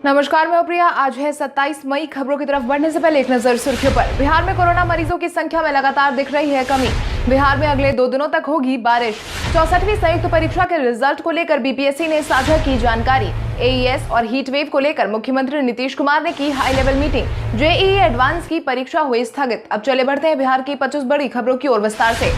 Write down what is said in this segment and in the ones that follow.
नमस्कार, मैं प्रिया। आज है 27 मई। खबरों की तरफ बढ़ने से पहले एक नजर सुर्खियों पर। बिहार में कोरोना मरीजों की संख्या में लगातार दिख रही है कमी। बिहार में अगले 2 दिनों तक होगी बारिश। 64वीं संयुक्त परीक्षा के रिजल्ट को लेकर बीपीएससी ने साझा की जानकारी। एईएस और हीट वेव को लेकर मुख्यमंत्री नीतीश कुमार ने की high level meeting. JEE advance की परीक्षा हुई स्थगित। अब चले बढ़ते हैं बिहार की 25 बड़ी खबरों की ओर विस्तार से।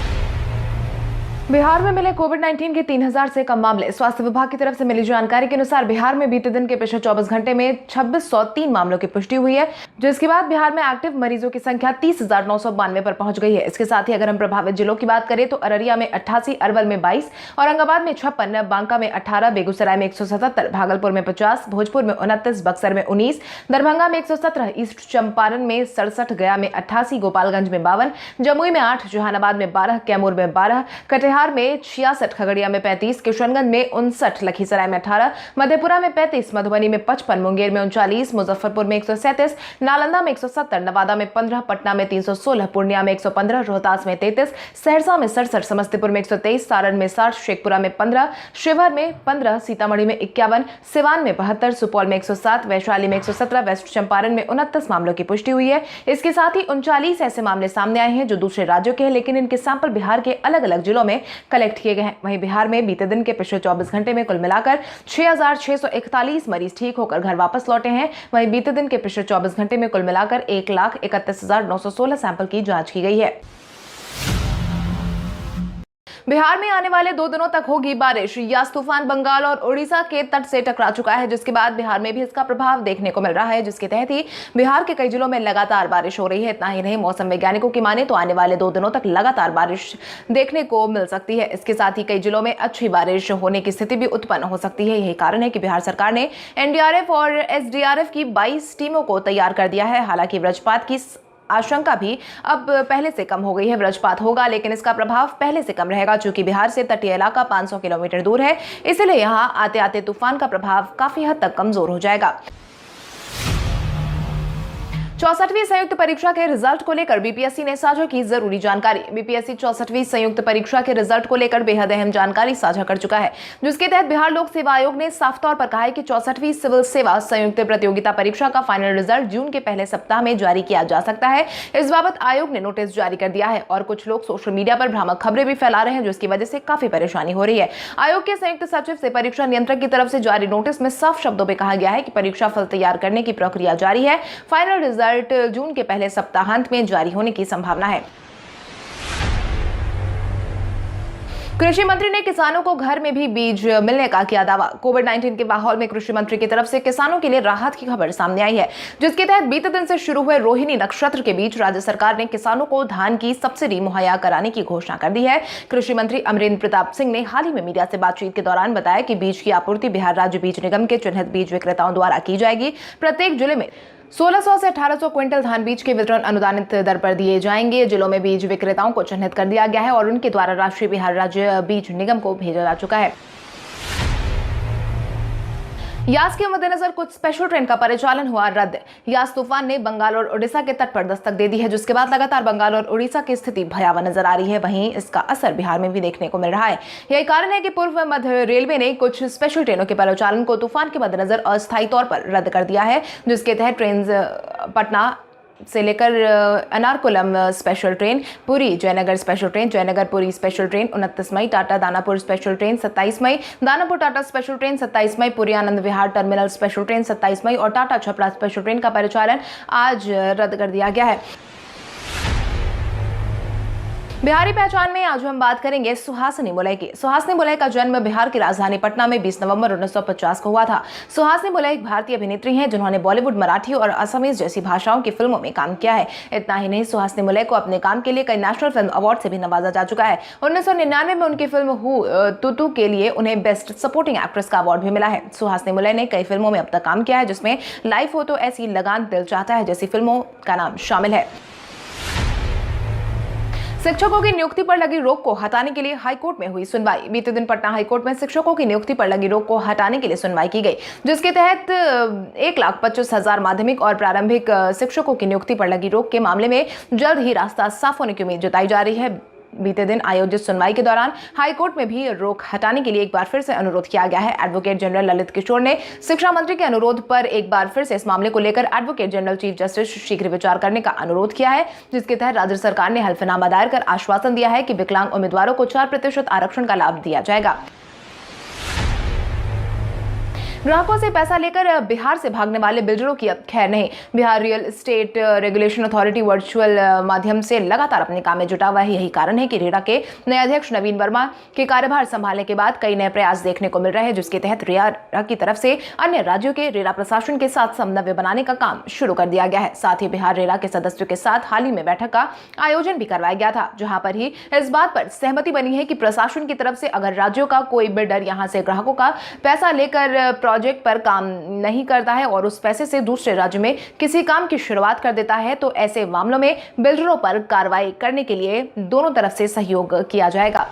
बिहार में मिले कोविड-19 के 3000 से कम मामले। स्वास्थ्य विभाग की तरफ से मिली जानकारी के अनुसार बिहार में बीते दिन के पिछले 24 घंटे में 2603 मामलों की पुष्टि हुई है, जिसके बाद बिहार में एक्टिव मरीजों की संख्या 30,992 पर पहुंच गई है। इसके साथ ही अगर हम प्रभावित जिलों की बात करें तो अररिया में 88, अरवल में 22, औरंगाबाद में 56, बांका में 18, बेगूसराय में 177, भागलपुर में 50, भोजपुर में 29, बक्सर में 19, दरभंगा में 117, ईस्ट चंपारण में 67, गया में 88, गोपालगंज में 52, जमुई में 8, जहानाबाद में 12, कैमूर में 12, कटिहार में 66, खगड़िया में 35, किशनगंज में 59, लखीसराय में 18, मधेपुरा में 35, मधुबनी में 55, मुंगेर में 39, मुजफ्फरपुर में 137, नालंदा में 170, नवादा में 15, पटना में 316, पूर्णिया में 115, रोहतास में 33, सहरसा में 67, समस्तीपुर में 123, सारण में 60, शेखपुरा में 15, शिवहर में 15, सीतामढ़ी में 51, सिवान में 72, सुपौल में 107, वैशाली में 117, वेस्ट चंपारण में 29 मामलों की पुष्टि हुई है। इसके साथ ही 39 ऐसे मामले सामने आए हैं जो दूसरे राज्यों के हैं, लेकिन इनके सैंपल बिहार के अलग अलग जिलों में कलेक्ट किए गए हैं। वहीं बिहार में बीते दिन के पिछले 24 घंटे में कुल मिलाकर 6641 मरीज ठीक होकर घर वापस लौटे हैं। वहीं बीते दिन के पिछले 24 घंटे में कुल मिलाकर 1,31,916 सैंपल की जांच की गई है। बिहार में आने वाले 2 दिनों तक होगी बारिश। यास तूफान बंगाल और उड़ीसा के तट से टकरा चुका है, जिसके बाद बिहार में भी इसका प्रभाव देखने को मिल रहा है, जिसके तहत ही बिहार के कई जिलों में लगातार बारिश हो रही है। इतना ही नहीं, मौसम वैज्ञानिकों की माने तो आने वाले 2 दिनों तक लगातार बारिश देखने को मिल सकती है। इसके साथ ही कई जिलों में अच्छी बारिश होने की स्थिति भी उत्पन्न हो सकती है। यही कारण है कि बिहार सरकार ने एनडीआरएफ और एसडीआरएफ की 22 टीमों को तैयार कर दिया है। हालांकि वज्रपात की आशंका भी अब पहले से कम हो गई है। वज्रपात होगा, लेकिन इसका प्रभाव पहले से कम रहेगा। चूंकि बिहार से तटीय इलाका 500 किलोमीटर दूर है, इसलिए यहां आते आते तूफान का प्रभाव काफी हद तक कमजोर हो जाएगा। 64वीं संयुक्त परीक्षा के रिजल्ट को लेकर बीपीएससी ने साझा की जरूरी जानकारी। बीपीएससी 64वीं संयुक्त परीक्षा के रिजल्ट को लेकर बेहद अहम जानकारी साझा कर चुका है, जिसके तहत बिहार लोक सेवा आयोग ने साफ तौर पर कहा है कि 64वीं सिविल सेवा संयुक्त प्रतियोगिता परीक्षा का फाइनल रिजल्ट जून के पहले सप्ताह में जारी किया जा सकता है। इस बाबत आयोग ने नोटिस जारी कर दिया है और कुछ लोग सोशल मीडिया पर भ्रामक खबरें भी फैला रहे हैं, जिसकी वजह से काफी परेशानी हो रही है। आयोग के संयुक्त सचिव से परीक्षा नियंत्रक की तरफ से जारी नोटिस में साफ शब्दों में कहा गया है कि परीक्षा फल तैयार करने की प्रक्रिया जारी है। फाइनल रिजल्ट जून के पहले सप्ताहांत में जारी होने की संभावना है। कृषि मंत्री ने किसानों को घर में भी बीज मिलने का किया दावा। कोविड-19 के माहौल में कृषि मंत्री की तरफ से किसानों के लिए राहत की खबर सामने आई है, जिसके तहत बीते दिन से शुरू हुए रोहिणी नक्षत्र के बीच राज्य सरकार ने किसानों को धान की सब्सिडी मुहैया कराने की घोषणा कर दी है। कृषि मंत्री अमरेंद्र प्रताप सिंह ने हाल ही में मीडिया से बातचीत के दौरान बताया कि बीज की आपूर्ति बिहार राज्य बीज निगम के चिन्हित बीज विक्रेताओं द्वारा की जाएगी। प्रत्येक जिले में 1600 से 1800 क्विंटल धान बीज के वितरण अनुदानित दर पर दिए जाएंगे। जिलों में बीज विक्रेताओं को चिन्हित कर दिया गया है और उनके द्वारा राष्ट्रीय बिहार राज्य बीज निगम को भेजा जा चुका है। यास के मद्देनजर कुछ स्पेशल ट्रेन का परिचालन हुआ रद्द। यास तूफान ने बंगाल और उड़ीसा के तट पर दस्तक दे दी है, जिसके बाद लगातार बंगाल और उड़ीसा की स्थिति भयावह नजर आ रही है। वहीं इसका असर बिहार में भी देखने को मिल रहा है। यही कारण है कि पूर्व मध्य रेलवे ने कुछ स्पेशल ट्रेनों के परिचालन को तूफान के मद्देनजर अस्थायी तौर पर रद्द कर दिया है, जिसके तहत ट्रेन पटना से लेकर Ernakulam special train, Puri Jaynagar special train, Jaynagar Puri special train 29 मई, टाटा दानापुर स्पेशल ट्रेन 27 मई, दानापुर टाटा स्पेशल ट्रेन 27 मई, Puri Anand Vihar terminal special train 27 मई और टाटा छपरा स्पेशल ट्रेन का परिचालन आज रद्द कर दिया गया है। बिहारी पहचान में आज हम बात करेंगे सुहासिनी मुलय की। सुहासिनी मुलय का जन्म बिहार की राजधानी पटना में 20 नवंबर 1950 को हुआ था। सुहासिनी मुलय एक भारतीय अभिनेत्री हैं, जिन्होंने बॉलीवुड, मराठी और असमीज जैसी भाषाओं की फिल्मों में काम किया है। इतना ही नहीं, सुहासिनी मुलय को अपने काम के लिए कई नेशनल फिल्म अवार्ड से भी नवाजा जा चुका है। 1999 में उनकी फिल्म हु तुतु के लिए उन्हें बेस्ट सपोर्टिंग एक्ट्रेस का अवार्ड भी मिला है। सुहासिनी मुलय ने कई फिल्मों में अब तक काम किया है, जिसमें लाइफ हो तो ऐसी, लगान, दिल चाहता है जैसी फिल्मों का नाम शामिल है। शिक्षकों की नियुक्ति पर लगी रोक को हटाने के लिए हाईकोर्ट में हुई सुनवाई। बीते दिन पटना हाईकोर्ट में शिक्षकों की नियुक्ति पर लगी रोक को हटाने के लिए सुनवाई की गई, जिसके तहत 1,25,000 माध्यमिक और प्रारंभिक शिक्षकों की नियुक्ति पर लगी रोक के मामले में जल्द ही रास्ता साफ होने की उम्मीद जताई जा रही है। बीते दिन आयोजित सुनवाई के दौरान हाईकोर्ट में भी रोक हटाने के लिए एक बार फिर से अनुरोध किया गया है। एडवोकेट जनरल ललित किशोर ने शिक्षा मंत्री के अनुरोध पर एक बार फिर से इस मामले को लेकर एडवोकेट जनरल चीफ जस्टिस शीघ्र विचार करने का अनुरोध किया है, जिसके तहत राज्य सरकार ने हल्फनामा दायर कर आश्वासन दिया है कि विकलांग उम्मीदवारों को 4% आरक्षण का लाभ दिया जाएगा। ग्राहकों से पैसा लेकर बिहार से भागने वाले बिल्डरों की अब खैर नहीं। Bihar real estate regulation authority virtual माध्यम से लगातार अपने काम में जुटा हुआ है। यही कारण है कि रेरा के नए अध्यक्ष नवीन वर्मा के कार्यभार संभालने के बाद कई नए प्रयास देखने को मिल रहे हैं, जिसके तहत रेरा की तरफ से अन्य राज्यों के रेरा प्रशासन के साथ समन्वय बनाने का काम शुरू कर दिया गया है। साथ ही बिहार रेरा के सदस्यों के साथ हाल ही में बैठक का आयोजन भी करवाया गया था, जहां पर ही इस बात पर सहमति बनी है कि प्रशासन की तरफ से अगर राज्यों का कोई बिल्डर यहां से ग्राहकों का पैसा लेकर प्रोजेक्ट पर काम नहीं करता है और उस पैसे से दूसरे राज्य में किसी काम की शुरुआत कर देता है, तो ऐसे मामलों में बिल्डरों पर कार्रवाई करने के लिए दोनों तरफ से सहयोग किया जाएगा।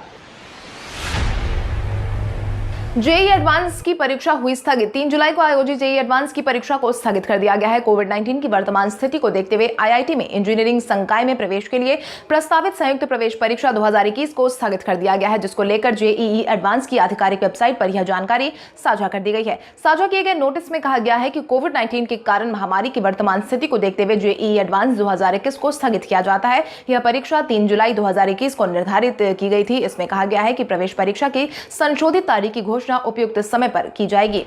जेईई एडवांस की परीक्षा हुई स्थगित। 3 जुलाई को आयोजित जेईई एडवांस की परीक्षा को स्थगित कर दिया गया है। कोविड-19 की वर्तमान स्थिति को देखते हुए आईआईटी में इंजीनियरिंग संकाय में प्रवेश के लिए प्रस्तावित संयुक्त प्रवेश परीक्षा 2021 को स्थगित कर दिया गया है, जिसको लेकर जेईई एडवांस की आधिकारिक वेबसाइट पर यह जानकारी साझा कर दी गई है। साझा किए गए नोटिस में कहा गया है कि कोविड-19 के कारण महामारी की वर्तमान स्थिति को देखते हुए जेईई एडवांस 2021 को स्थगित किया जाता है। यह परीक्षा 3 जुलाई 2021 को निर्धारित की गई थी। इसमें कहा गया है कि प्रवेश परीक्षा की संशोधित तारीख की घोषणा उपयुक्त समय पर की जाएगी।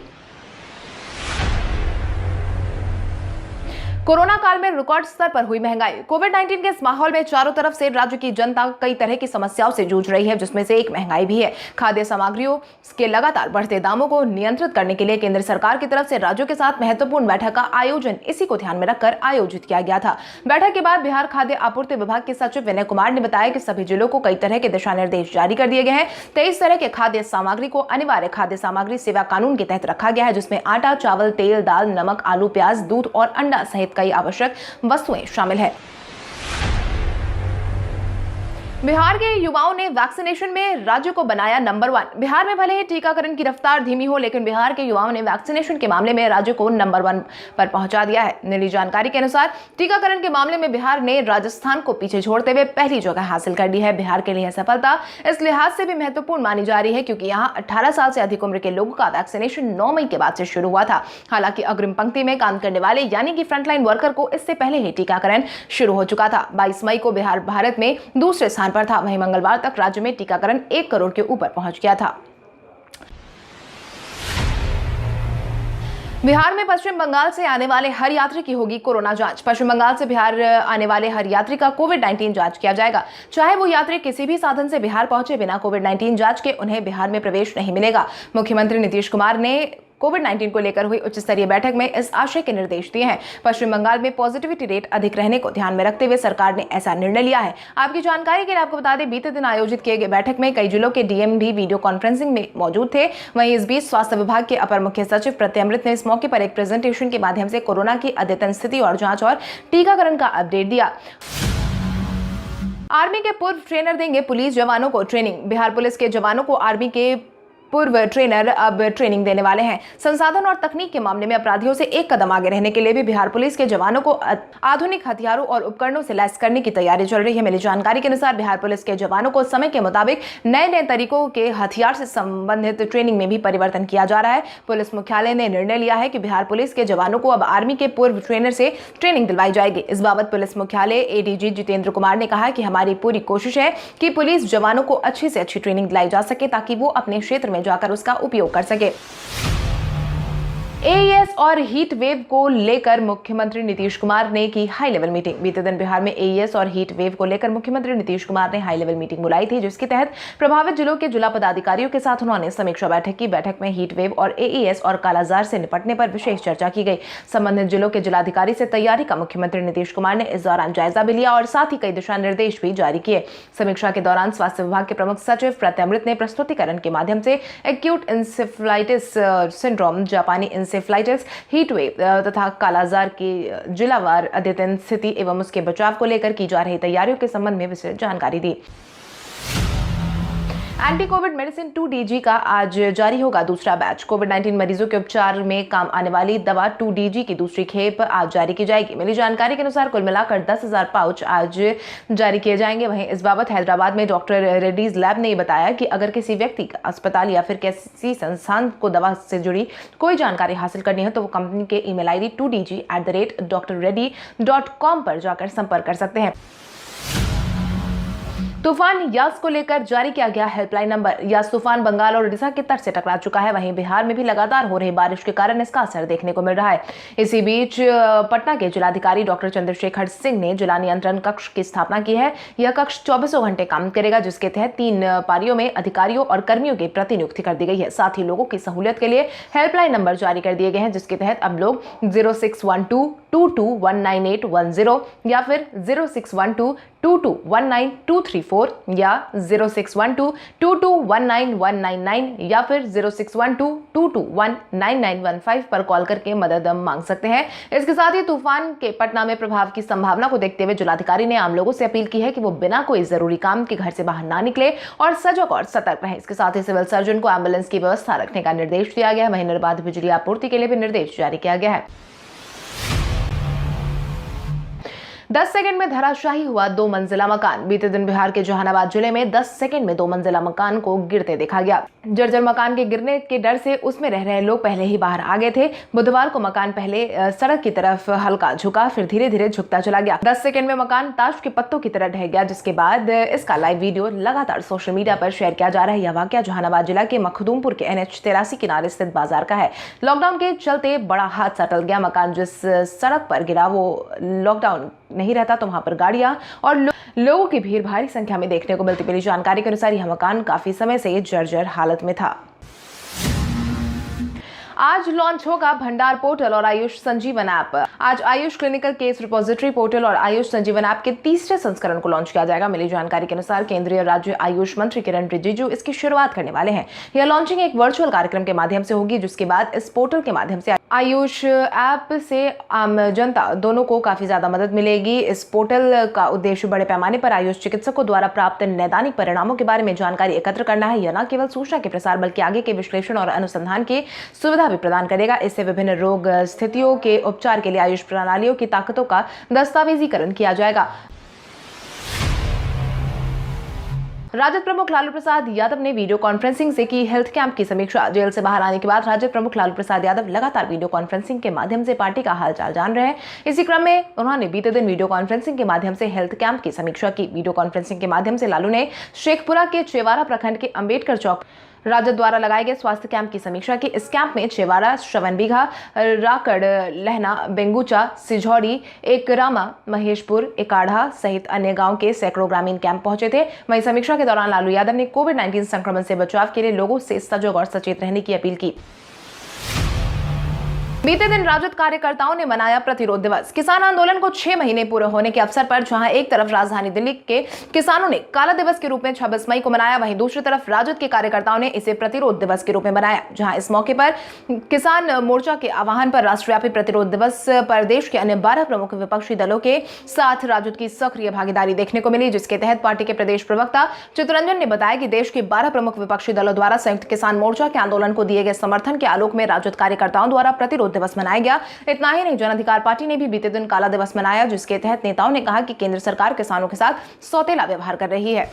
कोरोना काल में रिकॉर्ड स्तर पर हुई महंगाई। कोविड-19 के इस माहौल में चारों तरफ से राज्य की जनता कई तरह की समस्याओं से जूझ रही है, जिसमें से एक महंगाई भी है। खाद्य सामग्रियों के लगातार बढ़ते दामों को नियंत्रित करने के लिए केंद्र सरकार की तरफ से राज्यों के साथ महत्वपूर्ण बैठक का आयोजन इसी को ध्यान में रखकर आयोजित किया गया था। बैठक के बाद बिहार खाद्य आपूर्ति विभाग के सचिव विनय कुमार ने बताया कि सभी जिलों को कई तरह के दिशा निर्देश जारी कर दिए गए हैं। 23 तरह के खाद्य सामग्री को अनिवार्य खाद्य सामग्री सेवा कानून के तहत रखा गया है, जिसमें आटा, चावल, तेल, दाल, नमक, आलू, प्याज, दूध और अंडा सहित कई आवश्यक वस्तुएं शामिल है। बिहार के युवाओं ने वैक्सीनेशन में राज्य को बनाया नंबर 1। बिहार में भले ही टीकाकरण की रफ्तार धीमी हो, लेकिन बिहार के युवाओं ने वैक्सीनेशन के मामले में राज्य को नंबर 1 पर पहुंचा दिया है। मिली जानकारी के अनुसार टीकाकरण के मामले में बिहार ने राजस्थान को पीछे छोड़ते हुए पहली जगह हासिल कर ली है। बिहार के लिए सफलता इस लिहाज से भी महत्वपूर्ण मानी जा रही है क्योंकि यहाँ 18 साल से अधिक उम्र के लोगों का वैक्सीनेशन 9 मई के बाद से शुरू हुआ था। हालांकि अग्रिम पंक्ति में काम करने वाले यानी कि फ्रंटलाइन वर्कर को इससे पहले ही टीकाकरण शुरू हो चुका था। 22 मई को बिहार भारत में दूसरे स्थान पर था। वहीं मंगलवार तक राज्य में टीकाकरण 1 करोड़ के ऊपर पहुंच गया था। बिहार में पश्चिम बंगाल से आने वाले हर यात्री की होगी कोरोना जांच। पश्चिम बंगाल से बिहार आने वाले हर यात्री का कोविड-19 जांच किया जाएगा। चाहे वो यात्री किसी भी साधन से बिहार पहुंचे, बिना कोविड-19 जांच के उन्हें बिहार में प्रवेश नहीं मिलेगा। मुख्यमंत्री नीतीश कुमार ने कोविड-19 को लेकर हुई उच्च स्तरीय बैठक में इस आशय के निर्देश दिए हैं। पश्चिम बंगाल में पॉजिटिविटी रेट अधिक रहने को ध्यान में रखते हुए सरकार ने ऐसा निर्णय लिया है। आपकी जानकारी के लिए आपको बता दें, बीते दिन आयोजित किए गए बैठक में कई जिलों के डीएम भी वीडियो कॉन्फ्रेंसिंग में मौजूद थे। वहीं इस बीच स्वास्थ्य विभाग के अपर मुख्य सचिव प्रत्यय अमृत ने इस मौके पर एक प्रेजेंटेशन के माध्यम से कोरोना की अद्यतन स्थिति और जांच और टीकाकरण का अपडेट दिया। आर्मी के पूर्व ट्रेनर देंगे पुलिस जवानों को ट्रेनिंग। बिहार पुलिस के जवानों को आर्मी के पूर्व ट्रेनर अब ट्रेनिंग देने वाले हैं। संसाधन और तकनीक के मामले में अपराधियों से एक कदम आगे रहने के लिए भी बिहार पुलिस के जवानों को आधुनिक हथियारों और उपकरणों से लैस करने की तैयारी चल रही है। मिली जानकारी के अनुसार बिहार पुलिस के जवानों को समय के मुताबिक नए तरीकों के हथियार से संबंधित ट्रेनिंग में भी परिवर्तन किया जा रहा है। पुलिस मुख्यालय ने निर्णय लिया है कि बिहार पुलिस के जवानों को अब आर्मी के पूर्व ट्रेनर से ट्रेनिंग दिलवाई जाएगी। इस बाबत पुलिस मुख्यालय एडीजी जितेंद्र कुमार ने कहा कि हमारी पूरी कोशिश है कि पुलिस जवानों को अच्छी से अच्छी ट्रेनिंग दिलाई जा सके ताकि वो अपने क्षेत्र में जाकर उसका उपयोग कर सके। एईएस और हीट वेव को लेकर मुख्यमंत्री नीतीश कुमार ने की हाई लेवल मीटिंग। बीते दिन बिहार में एईएस और हीट वेव को लेकर मुख्यमंत्री नीतीश कुमार ने हाई लेवल मीटिंग बुलाई थी, जिसके तहत प्रभावित जिलों के जिला पदाधिकारियों के साथ उन्होंने समीक्षा बैठक की। बैठक में हीट वेव और एईएस और कालाजार से निपटने पर विशेष चर्चा की गई। संबंधित जिलों के जिलाधिकारी से तैयारी का मुख्यमंत्री नीतीश कुमार ने इस दौरान जायजा भी लिया और साथ ही कई दिशा निर्देश भी जारी किए। समीक्षा के दौरान स्वास्थ्य विभाग के प्रमुख सचिव प्रत्यय अमृत ने प्रस्तुतिकरण के माध्यम से एक्यूट इंसेफ्लाइटिस सिंड्रोम, जापानी इंसेफ्लाइटिस, हीट वेव तथा कालाजार की जिलावार अद्यतन स्थिति एवं उसके बचाव को लेकर की जा रही तैयारियों के संबंध में विस्तृत जानकारी दी। एंटी कोविड मेडिसिन 2DG का आज जारी होगा दूसरा बैच। कोविड-19 मरीजों के उपचार में काम आने वाली दवा 2DG की दूसरी खेप आज जारी की जाएगी। मिली जानकारी के अनुसार कुल मिलाकर 10,000 पाउच आज जारी किए जाएंगे। वहीं इस बाबत हैदराबाद में डॉक्टर रेड्डीज लैब ने बताया कि अगर किसी व्यक्ति का अस्पताल या फिर किसी संस्थान को दवा से जुड़ी कोई जानकारी हासिल करनी है तो वो कंपनी के ईमेल ID 2dg@drreddy.com पर जाकर संपर्क कर सकते हैं। तूफान यास को लेकर जारी किया गया हेल्पलाइन नंबर। यास तूफान बंगाल और ओडिशा के तट से टकरा चुका है। वहीं बिहार में भी लगातार हो रही बारिश के कारण इसका असर देखने को मिल रहा है। इसी बीच पटना के जिलाधिकारी डॉक्टर चंद्रशेखर सिंह ने जिला नियंत्रण कक्ष की स्थापना की है। यह कक्ष 24 घंटे काम करेगा, जिसके तहत 3 पारियों में अधिकारियों और कर्मियों की प्रतिनियुक्ति कर दी गई है। साथ ही लोगों की सहूलियत के लिए हेल्पलाइन नंबर जारी कर दिए गए हैं, जिसके तहत अब लोग 0612221981 या फिर 061222192234 या 061222191999 या फिर 061222199915 पर कॉल करके मदद मांग सकते हैं। इसके साथ ही तूफान के पटना में प्रभाव की संभावना को देखते हुए जिलाधिकारी ने आम लोगों से अपील की है कि वो बिना कोई जरूरी काम के घर से बाहर ना निकले और सजग और सतर्क रहें। इसके साथ ही सिविल सर्जन को एम्बुलेंस की व्यवस्था रखने का निर्देश दिया गया है। वहीं निर्बाध बिजली आपूर्ति के लिए भी निर्देश जारी किया गया है। 10 सेकंड में धराशायी हुआ 2 मंजिला मकान। बीते दिन बिहार के जहानाबाद जिले में 10 सेकंड में 2 मंजिला मकान को गिरते देखा गया। जर्जर मकान के गिरने के डर से उसमें रह रहे लोग पहले ही बाहर आ गए थे। बुधवार को मकान पहले सड़क की तरफ हल्का झुका, फिर धीरे धीरे झुकता चला गया। 10 सेकंड में मकान ताश के पत्तों की तरह ढह गया, जिसके बाद इसका लाइव वीडियो लगातार सोशल मीडिया पर शेयर किया जा रहा है। यह वाकया जहानाबाद जिला के मखदूमपुर के NH83 किनारे स्थित बाजार का है। लॉकडाउन के चलते बड़ा हादसा टल गया। मकान जिस सड़क पर गिरा वो लॉकडाउन नहीं रहता तो वहां पर गाड़ियां और लोगों की भीड़ भारी संख्या में देखने को मिलती। मिली जानकारी के अनुसार यह मकान काफी समय से जर्जर हालत में था। आज लॉन्च होगा भंडार पोर्टल और आयुष संजीवन ऐप। आज Ayush clinical case repository portal और आयुष संजीवन ऐप के तीसरे संस्करण को लॉन्च किया जाएगा। मिली जानकारी के अनुसार केंद्रीय राज्य आयुष मंत्री किरण रिजिजू इसकी शुरुआत करने वाले हैं। यह लॉन्चिंग एक वर्चुअल कार्यक्रम के माध्यम से होगी, जिसके बाद इस पोर्टल के माध्यम से आयुष ऐप से आम जनता दोनों को काफी ज्यादा मदद मिलेगी। इस पोर्टल का उद्देश्य बड़े पैमाने पर आयुष चिकित्सकों द्वारा प्राप्त नैदानिक परिणामों के बारे में जानकारी एकत्र करना है। यह न केवल सूचना के प्रसार बल्कि आगे के विश्लेषण और अनुसंधान की सुविधा भी प्रदान करेगा। इससे विभिन्न रोग स्थितियों के उपचार के लिए आयुष प्रणालियों की ताकतों का दस्तावेजीकरण किया जाएगा। राजद प्रमुख लालू प्रसाद यादव ने वीडियो कॉन्फ्रेंसिंग से की हेल्थ कैंप की समीक्षा। जेल से बाहर आने के बाद राजद प्रमुख लालू प्रसाद यादव लगातार वीडियो कॉन्फ्रेंसिंग के माध्यम से पार्टी का हालचाल जान रहे हैं। इसी क्रम में उन्होंने बीते दिन वीडियो कॉन्फ्रेंसिंग के माध्यम से हेल्थ कैंप की समीक्षा की। वीडियो कॉन्फ्रेंसिंग के माध्यम से लालू ने शेखपुरा के चेवारा प्रखंड के अंबेडकर चौक राजद द्वारा लगाए गए स्वास्थ्य कैंप की समीक्षा की। इस कैंप में चेवारा, श्रवणबीघा, राकड़, लहना, बेंगूचा, सिझौड़ी, एकरामा, महेशपुर, एकाढ़ा सहित अन्य गांव के सैकड़ों ग्रामीण कैंप पहुंचे थे। वहीं समीक्षा के दौरान लालू यादव ने कोविड-19 संक्रमण से बचाव के लिए लोगों से सजग और सचेत रहने की अपील की। बीते दिन राजद कार्यकर्ताओं ने मनाया प्रतिरोध दिवस। किसान आंदोलन को 6 महीने पूरे होने के अवसर पर जहां एक तरफ राजधानी दिल्ली के किसानों ने काला दिवस के रूप में 26 मई को मनाया, वहीं दूसरी तरफ राजद के कार्यकर्ताओं ने इसे प्रतिरोध दिवस के रूप में मनाया। जहां इस मौके पर किसान मोर्चा के आह्वान पर राष्ट्रव्यापी प्रतिरोध दिवस पर देश के अन्य 12 प्रमुख विपक्षी दलों के साथ राजद की सक्रिय भागीदारी देखने को मिली, जिसके तहत पार्टी के प्रदेश प्रवक्ता चित्तरंजन ने बताया कि देश के 12 प्रमुख विपक्षी दलों द्वारा संयुक्त किसान मोर्चा के आंदोलन को दिए गए समर्थन के आलोक में राजद कार्यकर्ताओं द्वारा प्रतिरोध दिवस मनाया गया। इतना ही नहीं, जन अधिकार पार्टी ने भी बीते दिन काला दिवस मनाया, जिसके तहत नेताओं ने कहा कि केंद्र सरकार किसानों के साथ सौतेला व्यवहार कर रही है।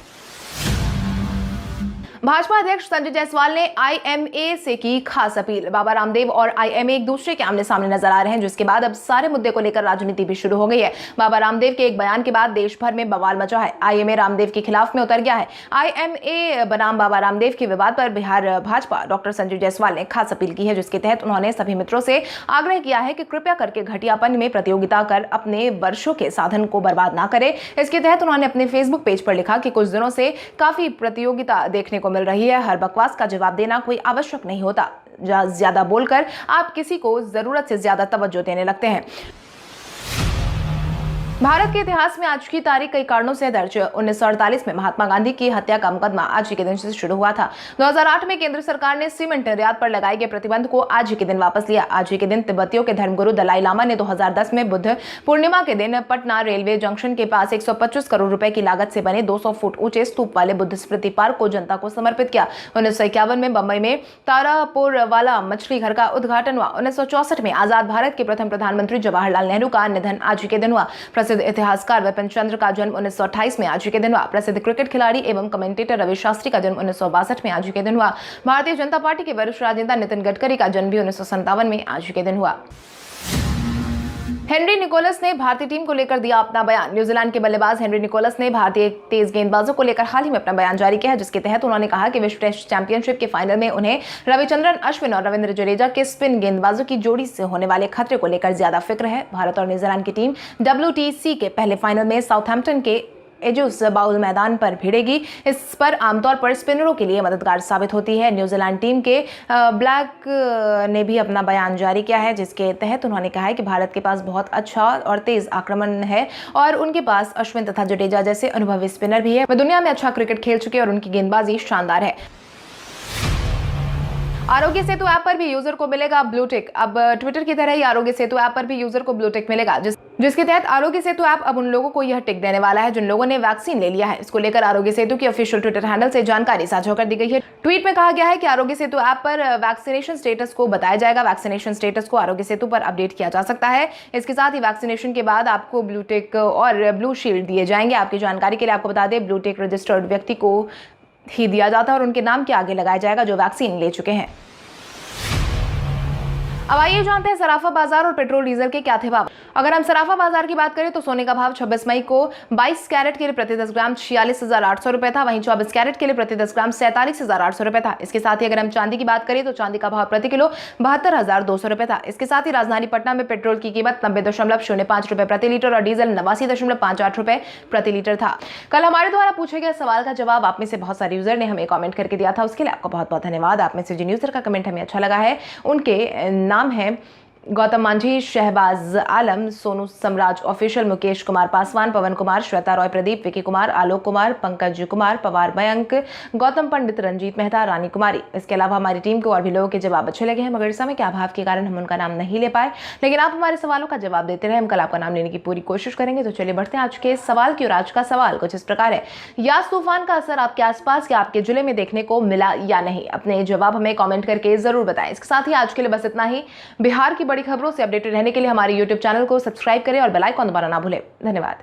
भाजपा अध्यक्ष संजय जायसवाल ने IMA से की खास अपील। बाबा रामदेव और IMA एक दूसरे के आमने सामने नजर आ रहे हैं, जिसके बाद अब सारे मुद्दे को लेकर राजनीति भी शुरू हो गई है। बाबा रामदेव के एक बयान के बाद देश भर में बवाल मचा है। IMA रामदेव के खिलाफ में उतर गया है। IMA बनाम बाबा रामदेव के विवाद पर बिहार भाजपा डॉक्टर संजय जायसवाल ने खास अपील की है, जिसके तहत उन्होंने सभी मित्रों से आग्रह किया है कि कृपया करके घटियापन में प्रतियोगिता कर अपने वर्षों के साधन को बर्बाद ना करें। इसके तहत उन्होंने अपने फेसबुक पेज पर लिखा कि कुछ दिनों से काफी प्रतियोगिता देखने को मिल रही है। हर बकवास का जवाब देना कोई आवश्यक नहीं होता। ज्यादा बोलकर आप किसी को जरूरत से ज्यादा तवज्जो देने लगते हैं। भारत के इतिहास में आज की तारीख कई कारणों से दर्ज। 1948 में महात्मा गांधी की हत्या का मुकदमा आज ही के दिन से शुरू हुआ था। 2008 में केंद्र सरकार ने सीमेंट निर्यात पर लगाए गए प्रतिबंध को आज ही के दिन वापस लिया। आज ही के दिन तिब्बतियों के धर्मगुरु दलाई लामा ने 2010 में बुद्ध पूर्णिमा के दिन पटना रेलवे जंक्शन के पास 125 करोड़ रुपए की लागत से बने 200 फुट ऊंचे स्तूप वाले बुद्ध स्मृति पार्क को जनता को समर्पित किया। 1951 में बंबई में तारापुर वाला मछली घर का उद्घाटन हुआ। 1964 में आजाद भारत के प्रथम प्रधानमंत्री जवाहरलाल नेहरू का निधन आज ही के दिन हुआ। प्रसिद्ध इतिहासकार विपिन चंद्र का जन्म 1928 में आज ही के दिन हुआ। प्रसिद्ध क्रिकेट खिलाड़ी एवं कमेंटेटर रवि शास्त्री का जन्म 1962 में आज ही के दिन हुआ। भारतीय जनता पार्टी के वरिष्ठ राजनेता नितिन गडकरी का जन्म भी 1957 में आज ही के दिन हुआ। हेनरी निकोलस ने भारतीय टीम को लेकर दिया अपना बयान। न्यूजीलैंड के बल्लेबाज हेनरी निकोलस ने भारतीय तेज गेंदबाजों को लेकर हाल ही में अपना बयान जारी किया है, जिसके तहत उन्होंने कहा कि विश्व टेस्ट चैंपियनशिप के फाइनल में उन्हें रविचंद्रन अश्विन और रविंद्र जडेजा के स्पिन गेंदबाजों की जोड़ी से होने वाले खतरे को लेकर ज्यादा फिक्र है। भारत और न्यूजीलैंड की टीम WTC के पहले फाइनल में साउथहैम्पटन के एजुस बाउल मैदान पर भिड़ेगी। इस पर आमतौर पर स्पिनरों के लिए मददगार साबित होती है। न्यूजीलैंड टीम के ब्लैक ने भी अपना बयान जारी किया है, जिसके तहत उन्होंने कहा है कि भारत के पास बहुत अच्छा और तेज आक्रमण है और उनके पास अश्विन तथा जडेजा जैसे अनुभवी स्पिनर भी है। वे दुनिया में अच्छा क्रिकेट खेल चुके और उनकी गेंदबाजी शानदार है। आरोग्य सेतु ऐप पर भी यूजर को मिलेगा ब्लू टिक। अब ट्विटर की तरह ही आरोग्य सेतु ऐप पर भी यूजर को ब्लू टिक मिलेगा, जिसके तहत आरोग्य सेतु ऐप अब उन लोगों को यह टिक देने वाला है जिन लोगों ने वैक्सीन ले लिया है। इसको लेकर आरोग्य सेतु की ऑफिशियल ट्विटर हैंडल से जानकारी साझा कर दी गई है। ट्वीट में कहा गया है कि आरोग्य सेतु ऐप पर वैक्सीनेशन स्टेटस को बताया जाएगा। वैक्सीनेशन स्टेटस को आरोग्य सेतु पर अपडेट किया जा सकता है। इसके साथ ही वैक्सीनेशन के बाद आपको ब्लू टिक और ब्लू शील्ड दिए जाएंगे। आपकी जानकारी के लिए आपको बता दें, ब्लू टिक रजिस्टर्ड व्यक्ति को ही दिया जाता है और उनके नाम के आगे लगाया जाएगा जो वैक्सीन ले चुके हैं। अब आइए जानते हैं सराफा बाजार और पेट्रोल डीजल के क्या थे भाव। अगर हम सराफा बाजार की बात करें तो सोने का भाव 26 मई को 22 कैरेट के लिए प्रति 10 ग्राम 46,800 रुपए था। वहीं 24 कैरेट के लिए प्रति 10 ग्राम 47,800 रुपए था। इसके साथ ही अगर हम चांदी की बात करें तो चांदी का भाव प्रति किलो 72,200 रुपए था। इसके साथ ही राजधानी पटना में पेट्रोल की कीमत 90.05 रुपए प्रति लीटर और डीजल 89.58 रुपए प्रति लीटर था। कल हमारे द्वारा पूछे गए सवाल का जवाब आप में से बहुत सारे यूजर ने हमें कमेंट करके दिया था, उसके लिए आपको बहुत बहुत धन्यवाद। आप में से जिन यूजर का कमेंट हमें अच्छा लगा है उनके नाम है गौतम मांझी, शहबाज आलम, सोनू सम्राज ऑफिशियल, मुकेश कुमार पासवान, पवन कुमार, श्वेता रॉय, प्रदीप, विकी कुमार, आलोक कुमार, पंकज कुमार, पवार मयंक, गौतम पंडित, रंजीत मेहता, रानी कुमारी। इसके अलावा हमारी टीम को और भी लोगों के जवाब अच्छे लगे हैं, मगर इस समय के अभाव के कारण हम उनका नाम नहीं ले पाए, लेकिन आप हमारे सवालों का जवाब देते रहे। हम कल आपका नाम लेने की पूरी कोशिश करेंगे। तो चलिए बढ़ते हैं आज के सवाल की ओर। आज का सवाल कुछ इस प्रकार है, यास तूफान का असर आपके आसपास या आपके जिले में देखने को मिला या नहीं? अपने जवाब हमें कॉमेंट करके जरूर बताएं। इसके साथ ही आज के लिए बस इतना ही। बिहार की बड़ी खबरों से अपडेटेड रहने के लिए हमारे YouTube चैनल को सब्सक्राइब करें और बेल आइकन दबाना ना भूलें। धन्यवाद।